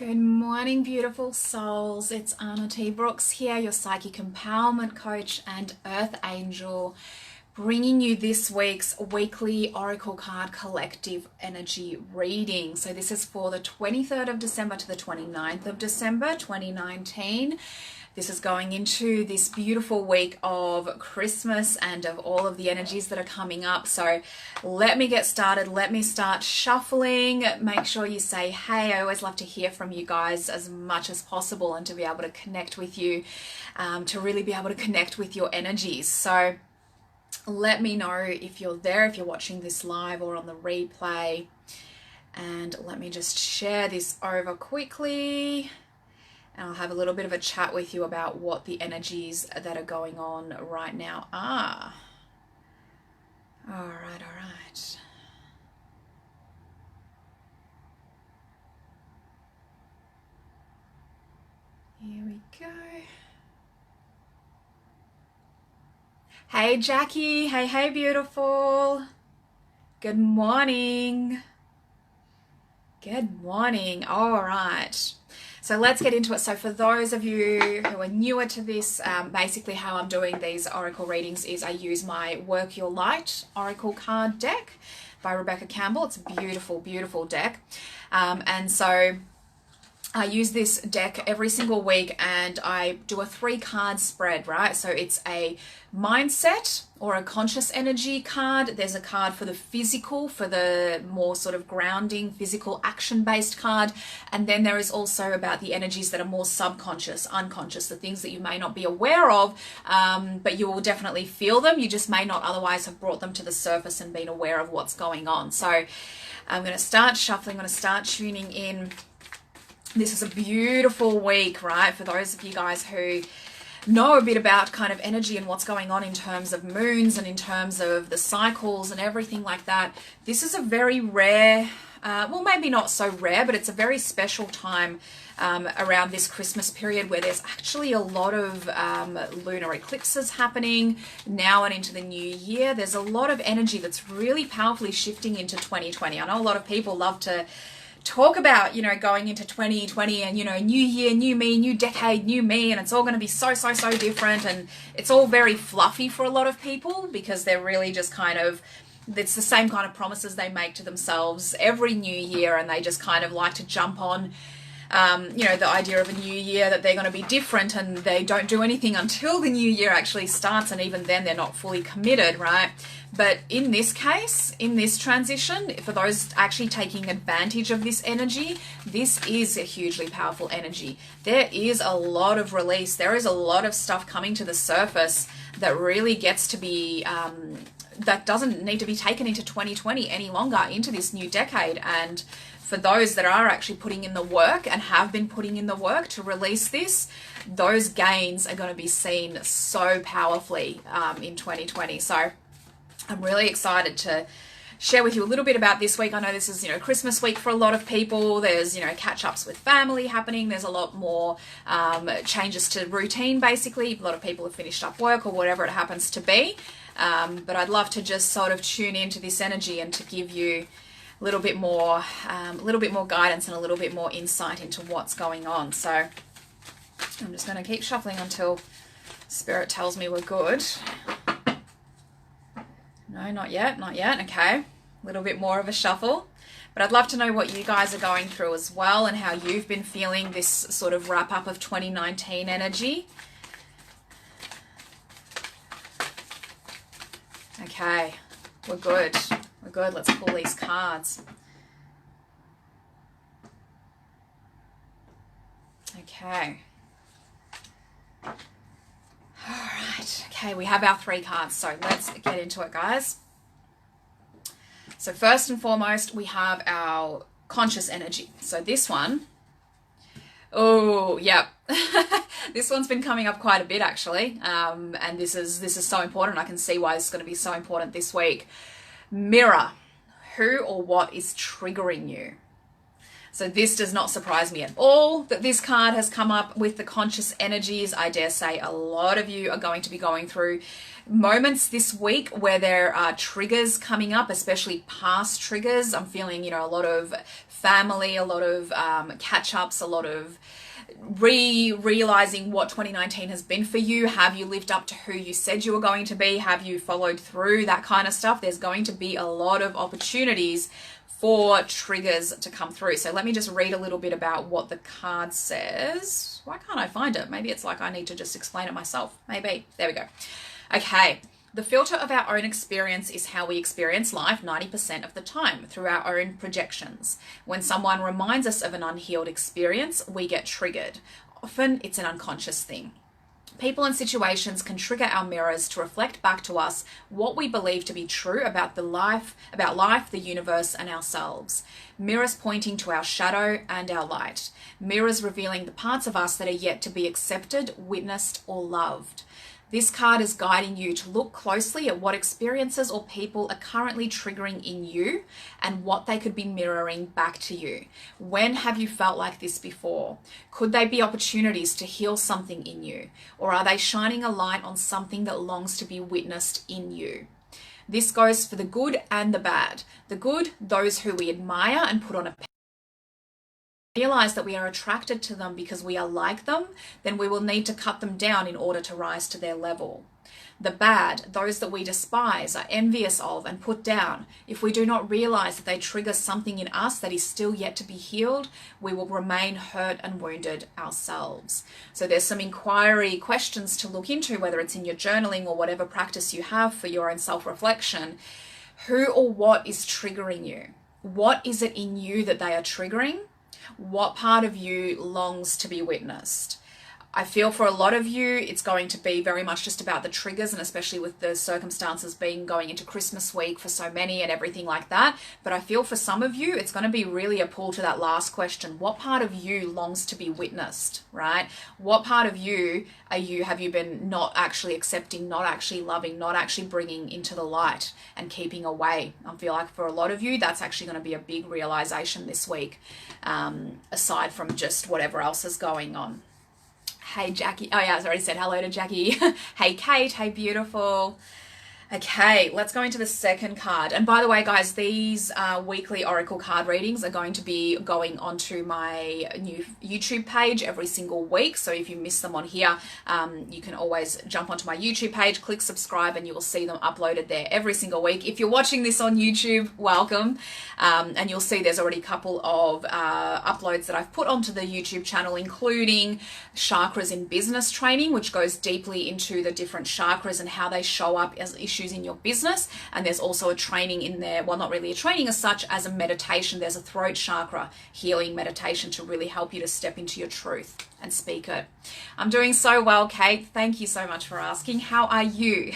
Good morning, beautiful souls. It's Anna T. Brooks here, your psychic empowerment coach and earth angel, bringing you this week's weekly Oracle card collective energy reading. So this is for the 23rd of December to the 29th of December, 2019. This is going into this beautiful week of Christmas and of all of the energies that are coming up. So let me get started. Let me start shuffling. Make sure you say, hey, I always love to hear from you guys as much as possible and to be able to connect with you, to really be able to connect with your energies. So let me know if you're there, if you're watching this live or on the replay. And let me just share this over quickly. And I'll have a little bit of a chat with you about what the energies that are going on right now are. All right. Here we go. Hey, Jackie. Hey, beautiful. Good morning. Good morning. All right. So let's get into it. So for those of you who are newer to this, basically how I'm doing these Oracle readings is I use my Work Your Light Oracle card deck by Rebecca Campbell. It's a beautiful, beautiful deck. And so I use this deck every single week and I do a 3-card spread, right? So it's a mindset or a conscious energy card. There's a card for the physical, for the more sort of grounding, physical action-based card. And then there is also about the energies that are more subconscious, unconscious, the things that you may not be aware of, but you will definitely feel them. You just may not otherwise have brought them to the surface and been aware of what's going on. So I'm going to start shuffling. I'm going to start tuning in. This is a beautiful week, right? For those of you guys who know a bit about kind of energy and what's going on in terms of moons and in terms of the cycles and everything like that. This is a very rare, well, maybe not so rare, but it's a very special time around this Christmas period where there's actually a lot of lunar eclipses happening now and into the new year. There's a lot of energy that's really powerfully shifting into 2020. I know a lot of people love to talk about, going into 2020 and, new year, new me, new decade, new me, and it's all going to be so different. And it's all very fluffy for a lot of people because they're really just kind of, it's the same kind of promises they make to themselves every new year. And they just kind of like to jump on, the idea of a new year, that they're going to be different, and they don't do anything until the new year actually starts. And even then they're not fully committed, right? But in this case, in this transition, for those actually taking advantage of this energy, this is a hugely powerful energy. There is a lot of release. There is a lot of stuff coming to the surface that really gets to be, that doesn't need to be taken into 2020 any longer, into this new decade. And for those that are actually putting in the work and have been putting in the work to release this, those gains are going to be seen so powerfully in 2020. So I'm really excited to share with you a little bit about this week. I know this is, Christmas week for a lot of people. There's, catch-ups with family happening. There's a lot more changes to routine, basically. A lot of people have finished up work or whatever it happens to be. But I'd love to just sort of tune into this energy and to give you a little bit more guidance and a little bit more insight into what's going on. So I'm just going to keep shuffling until Spirit tells me we're good. No, not yet. Okay. A little bit more of a shuffle. But I'd love to know what you guys are going through as well and how you've been feeling this sort of wrap up of 2019 energy. Okay. We're good. Let's pull these cards. Okay. All right. Okay, we have our 3 cards. So let's get into it, guys. So first and foremost, we have our conscious energy. So this one, oh, yep. This one's been coming up quite a bit, actually. And this is so important. I can see why this is going to be so important this week. Mirror. Who or what is triggering you? So this does not surprise me at all that this card has come up with the conscious energies. I dare say a lot of you are going to be going through moments this week where there are triggers coming up, especially past triggers. I'm feeling, a lot of family, a lot of catch-ups, a lot of realizing what 2019 has been for you. Have you lived up to who you said you were going to be? Have you followed through? That kind of stuff. There's going to be a lot of opportunities for triggers to come through. So let me just read a little bit about what the card says. Why can't I find it? Maybe it's like I need to just explain it myself. Maybe. There we go. Okay. The filter of our own experience is how we experience life 90% of the time, through our own projections. When someone reminds us of an unhealed experience, we get triggered. Often it's an unconscious thing. People and situations can trigger our mirrors to reflect back to us what we believe to be true about life, the universe, and ourselves. Mirrors pointing to our shadow and our light. Mirrors revealing the parts of us that are yet to be accepted, witnessed, or loved. This card is guiding you to look closely at what experiences or people are currently triggering in you and what they could be mirroring back to you. When have you felt like this before? Could they be opportunities to heal something in you? Or are they shining a light on something that longs to be witnessed in you? This goes for the good and the bad. The good, those who we admire and put on a realize that we are attracted to them because we are like them, then we will need to cut them down in order to rise to their level. The bad, those that we despise, are envious of, and put down. If we do not realize that they trigger something in us that is still yet to be healed, we will remain hurt and wounded ourselves. So there's some inquiry questions to look into, whether it's in your journaling or whatever practice you have for your own self-reflection. Who or what is triggering you? What is it in you that they are triggering? What part of you longs to be witnessed? I feel for a lot of you, it's going to be very much just about the triggers, and especially with the circumstances being going into Christmas week for so many and everything like that. But I feel for some of you, it's going to be really a pull to that last question. What part of you longs to be witnessed, right? What part of you have you been not actually accepting, not actually loving, not actually bringing into the light and keeping away? I feel like for a lot of you, that's actually going to be a big realization this week, aside from just whatever else is going on. Hey, Jackie. Oh, yeah, I already said hello to Jackie. Hey, Kate. Hey, beautiful. Okay, let's go into the second card. And by the way, guys, these weekly Oracle card readings are going to be going onto my new YouTube page every single week. So if you miss them on here, you can always jump onto my YouTube page, click subscribe, and you will see them uploaded there every single week. If you're watching this on YouTube, welcome. And you'll see there's already a couple of uploads that I've put onto the YouTube channel, including chakras in business training, which goes deeply into the different chakras and how they show up as issues in your business. And there's also a training in there, well, not really a training as such, as a meditation. There's a throat chakra healing meditation to really help you to step into your truth and speak it. I'm doing so well, Kate. Thank you so much for asking. How are you?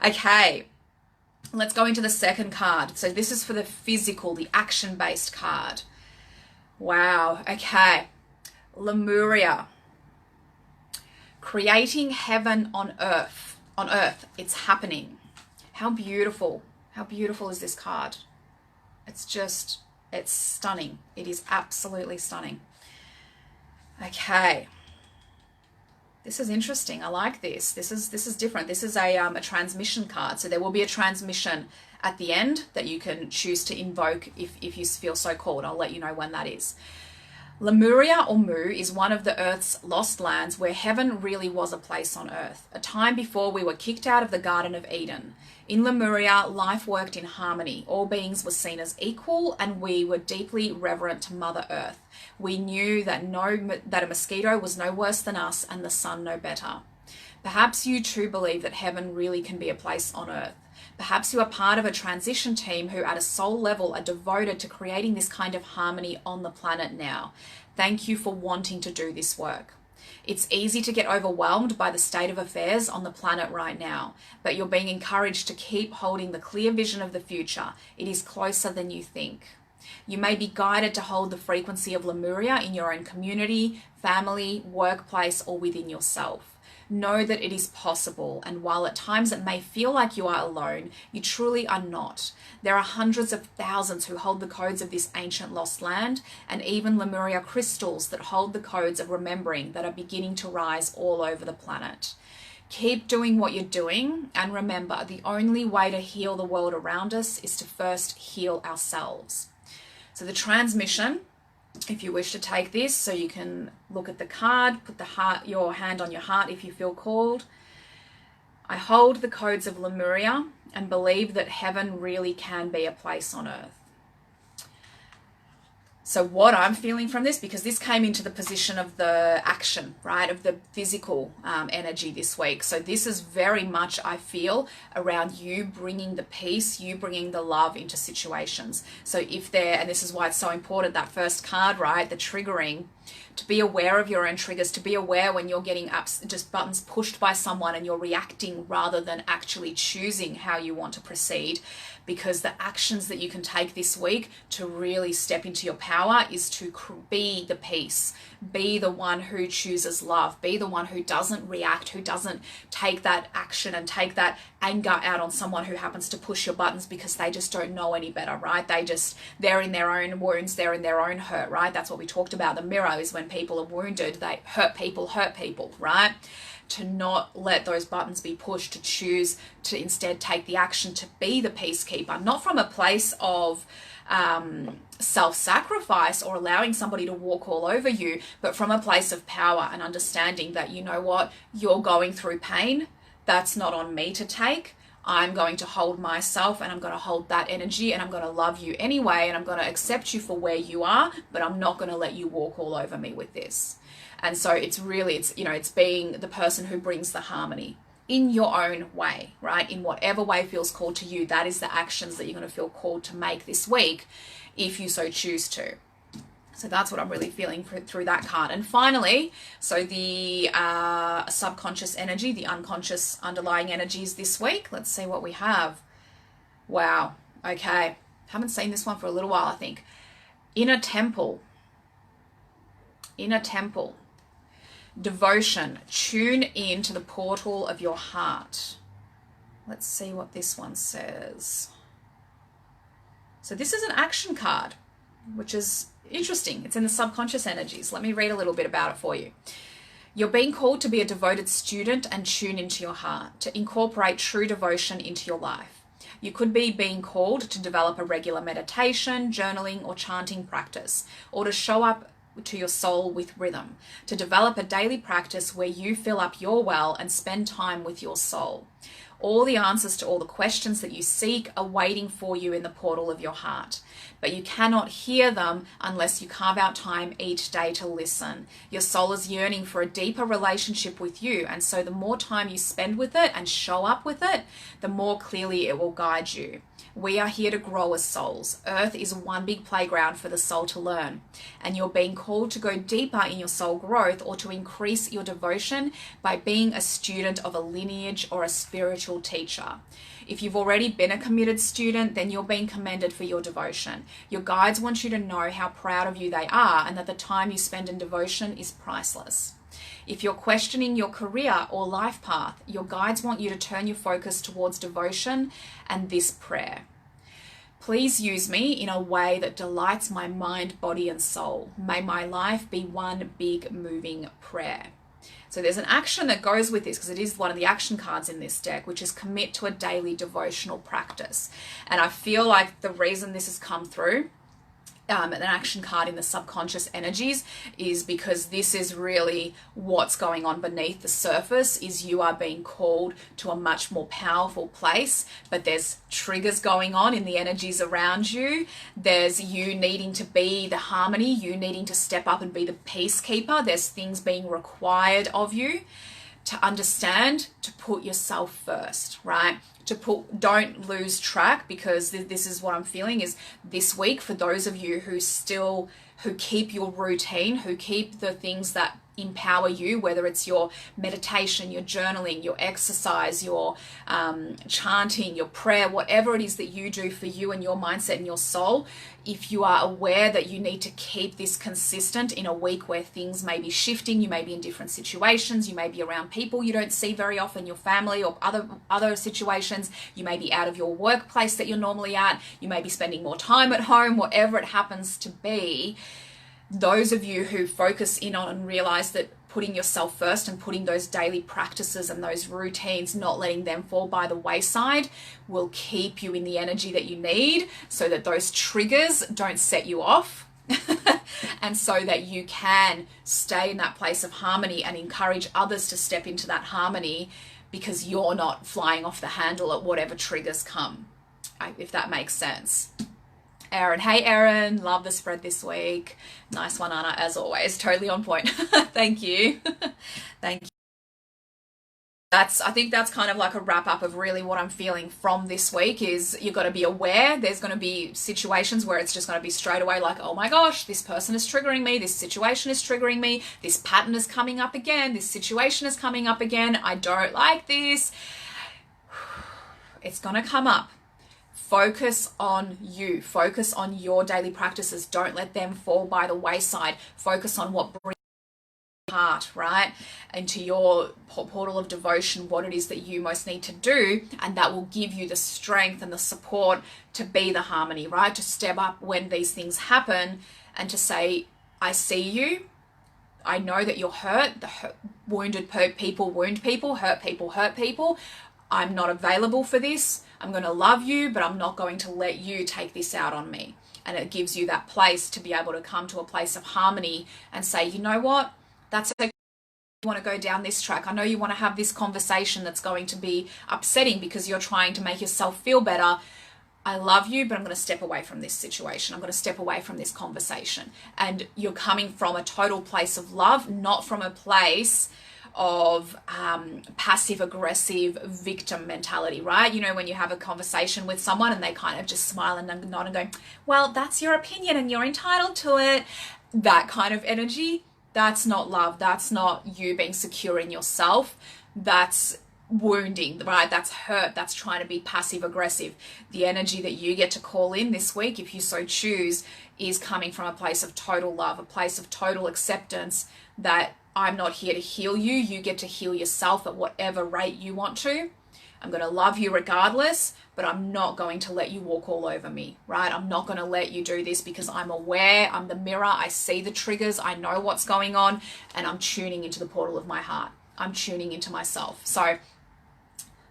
Okay, let's go into the second card. So this is for the physical, the action-based card. Wow. Okay. Lemuria. Creating heaven on earth. On earth, it's happening. How beautiful. How beautiful is this card? It's stunning. It is absolutely stunning. Okay. This is interesting. I like this. This is different. This is a transmission card. So there will be a transmission at the end that you can choose to invoke if you feel so called. I'll let you know when that is. Lemuria, or Mu, is one of the Earth's lost lands where heaven really was a place on Earth, a time before we were kicked out of the Garden of Eden. In Lemuria, life worked in harmony. All beings were seen as equal, and we were deeply reverent to Mother Earth. We knew that a mosquito was no worse than us and the sun no better. Perhaps you too believe that heaven really can be a place on Earth. Perhaps you are part of a transition team who at a soul level are devoted to creating this kind of harmony on the planet now. Thank you for wanting to do this work. It's easy to get overwhelmed by the state of affairs on the planet right now, but you're being encouraged to keep holding the clear vision of the future. It is closer than you think. You may be guided to hold the frequency of Lemuria in your own community, family, workplace, or within yourself. Know that it is possible, and while at times it may feel like you are alone, you truly are not. There are hundreds of thousands who hold the codes of this ancient lost land, and even Lemuria crystals that hold the codes of remembering that are beginning to rise all over the planet. Keep doing what you're doing, and remember, the only way to heal the world around us is to first heal ourselves. So the transmission, if you wish to take this, so you can look at the card, put your hand on your heart if you feel called. I hold the codes of Lemuria and believe that heaven really can be a place on earth. So what I'm feeling from this, because this came into the position of the action, right, of the physical energy this week. So this is very much, I feel, around you bringing the peace, you bringing the love into situations. So if there, and this is why it's so important, that first card, right, the triggering, to be aware of your own triggers, to be aware when you're getting just buttons pushed by someone and you're reacting rather than actually choosing how you want to proceed. Because the actions that you can take this week to really step into your power is to be the peace, be the one who chooses love, be the one who doesn't react, who doesn't take that action and take that anger out on someone who happens to push your buttons because they just don't know any better, right? They're in their own wounds, they're in their own hurt, right? That's what we talked about. The mirror is when people are wounded, they hurt people, right? To not let those buttons be pushed, to choose to instead take the action to be the peacekeeper, not from a place of self-sacrifice or allowing somebody to walk all over you, but from a place of power and understanding that, you know what, you're going through pain. That's not on me to take. I'm going to hold myself, and I'm going to hold that energy, and I'm going to love you anyway, and I'm going to accept you for where you are, but I'm not going to let you walk all over me with this. And so it's being the person who brings the harmony in your own way, right? In whatever way feels called to you, that is the actions that you're going to feel called to make this week, if you so choose to. So that's what I'm really feeling through that card. And finally, so the subconscious energy, the unconscious underlying energies this week. Let's see what we have. Wow. Okay. Haven't seen this one for a little while, I think. Inner temple. Inner temple. Devotion. Tune in to the portal of your heart. Let's see what this one says. So this is an action card, which is interesting. It's in the subconscious energies. Let me read a little bit about it for you. You're being called to be a devoted student and tune into your heart, to incorporate true devotion into your life. You could be being called to develop a regular meditation, journaling, or chanting practice, or to show up to your soul with rhythm, to develop a daily practice where you fill up your well and spend time with your soul. All the answers to all the questions that you seek are waiting for you in the portal of your heart, but you cannot hear them unless you carve out time each day to listen. Your soul is yearning for a deeper relationship with you, and so the more time you spend with it and show up with it, the more clearly it will guide you. We are here to grow as souls. Earth is one big playground for the soul to learn, and you're being called to go deeper in your soul growth or to increase your devotion by being a student of a lineage or a spiritual teacher. If you've already been a committed student, then you're being commended for your devotion. Your guides want you to know how proud of you they are and that the time you spend in devotion is priceless. If you're questioning your career or life path, your guides want you to turn your focus towards devotion and this prayer. Please use me in a way that delights my mind, body, and soul. May my life be one big moving prayer. So there's an action that goes with this, because it is one of the action cards in this deck, which is commit to a daily devotional practice. And I feel like the reason this has come through, an action card in the subconscious energies, is because this is really what's going on beneath the surface. Is you are being called to a much more powerful place, but there's triggers going on in the energies around you. There's you needing to be the harmony, you needing to step up and be the peacekeeper. There's things being required of you to understand, to put yourself first, right? Don't lose track, because this is what I'm feeling is this week, for those of you who keep your routine, who keep the things that empower you, whether it's your meditation, your journaling, your exercise, your chanting, your prayer, whatever it is that you do for you and your mindset and your soul, if you are aware that you need to keep this consistent in a week where things may be shifting, you may be in different situations, you may be around people you don't see very often, your family or other situations, you may be out of your workplace that you're normally at, you may be spending more time at home, whatever it happens to be. Those of you who focus in on and realize that putting yourself first and putting those daily practices and those routines, not letting them fall by the wayside, will keep you in the energy that you need so that those triggers don't set you off and so that you can stay in that place of harmony and encourage others to step into that harmony because you're not flying off the handle at whatever triggers come, if that makes sense. Erin, hey Erin, love the spread this week. Nice one, Anna, as always, totally on point. Thank you. Thank you. I think that's kind of like a wrap up of really what I'm feeling from this week is you've got to be aware. There's going to be situations where it's just going to be straight away like, oh my gosh, this person is triggering me. This situation is triggering me. This pattern is coming up again. This situation is coming up again. I don't like this. It's going to come up. Focus on you. Focus on your daily practices. Don't let them fall by the wayside. Focus on what brings your heart, right, into your portal of devotion, what it is that you most need to do, and that will give you the strength and the support to be the harmony, right, to step up when these things happen and to say, I see you. I know that you're hurt. Wounded people wound people, hurt people hurt people. I'm not available for this. I'm going to love you, but I'm not going to let you take this out on me. And it gives you that place to be able to come to a place of harmony and say, you know what, that's okay. You want to go down this track. I know you want to have this conversation that's going to be upsetting because you're trying to make yourself feel better. I love you, but I'm going to step away from this situation. I'm going to step away from this conversation. And you're coming from a total place of love, not from a place of passive aggressive victim mentality, right? You know, when you have a conversation with someone and they kind of just smile and nod and go, well, that's your opinion and you're entitled to it. That kind of energy, that's not love. That's not you being secure in yourself. That's wounding, right? That's hurt. That's trying to be passive aggressive. The energy that you get to call in this week, if you so choose, is coming from a place of total love, a place of total acceptance that I'm not here to heal you. You get to heal yourself at whatever rate you want to. I'm going to love you regardless, but I'm not going to let you walk all over me, right? I'm not going to let you do this because I'm aware, I'm the mirror, I see the triggers, I know what's going on, and I'm tuning into the portal of my heart. I'm tuning into myself. So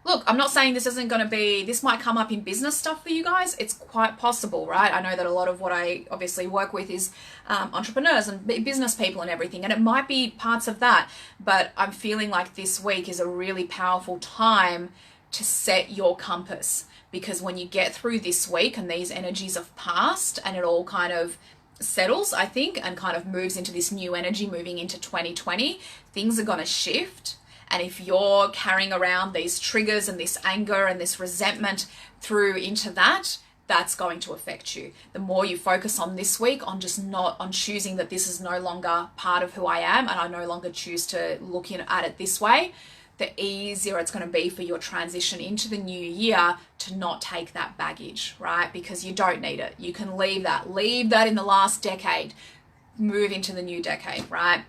look, I'm not saying this isn't going to be, this might come up in business stuff for you guys. It's quite possible, right? I know that a lot of what I obviously work with is entrepreneurs and business people and everything, and it might be parts of that, but I'm feeling like this week is a really powerful time to set your compass, because when you get through this week and these energies have passed and it all kind of settles, I think, and kind of moves into this new energy moving into 2020, things are going to shift. And if you're carrying around these triggers and this anger and this resentment through into that, that's going to affect you. The more you focus on this week, on just not, on choosing that this is no longer part of who I am and I no longer choose to look at it this way, the easier it's going to be for your transition into the new year to not take that baggage, right? Because you don't need it. You can leave that in the last decade, move into the new decade, right?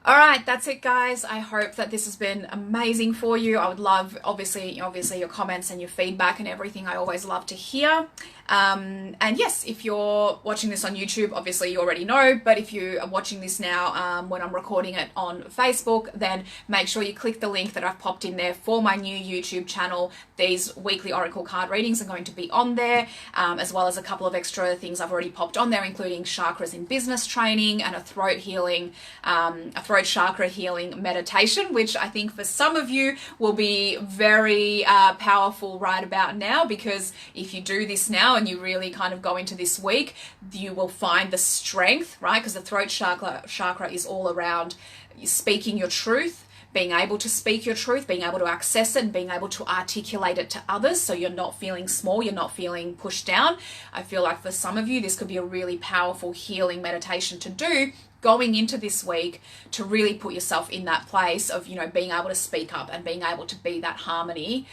All right, that's it, guys. I hope that this has been amazing for you. I would love, obviously your comments and your feedback and everything. I always love to hear. And yes, if you're watching this on YouTube, obviously you already know, but if you are watching this now when I'm recording it on Facebook, then make sure you click the link that I've popped in there for my new YouTube channel. These weekly Oracle card readings are going to be on there, as well as a couple of extra things I've already popped on there, including chakras in business training and a throat healing, throat chakra healing meditation, which I think for some of you will be very powerful right about now, because if you do this now and you really kind of go into this week, you will find the strength, right? Because the throat chakra is all around speaking your truth, being able to speak your truth, being able to access it, and being able to articulate it to others, so you're not feeling small, you're not feeling pushed down. I feel like for some of you, this could be a really powerful healing meditation to do going into this week, to really put yourself in that place of, you know, being able to speak up and being able to be that harmony.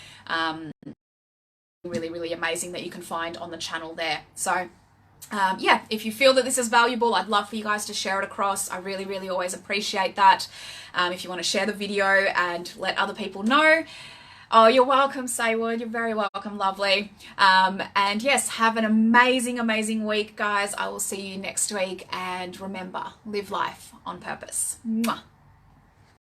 Really, really amazing that you can find on the channel there. So yeah, if you feel that this is valuable, I'd love for you guys to share it across. I really, really always appreciate that. If you want to share the video and let other people know. Oh, you're welcome, Saywood. You're very welcome, lovely. And yes, have an amazing, amazing week, guys. I will see you next week. And remember, live life on purpose. Mwah.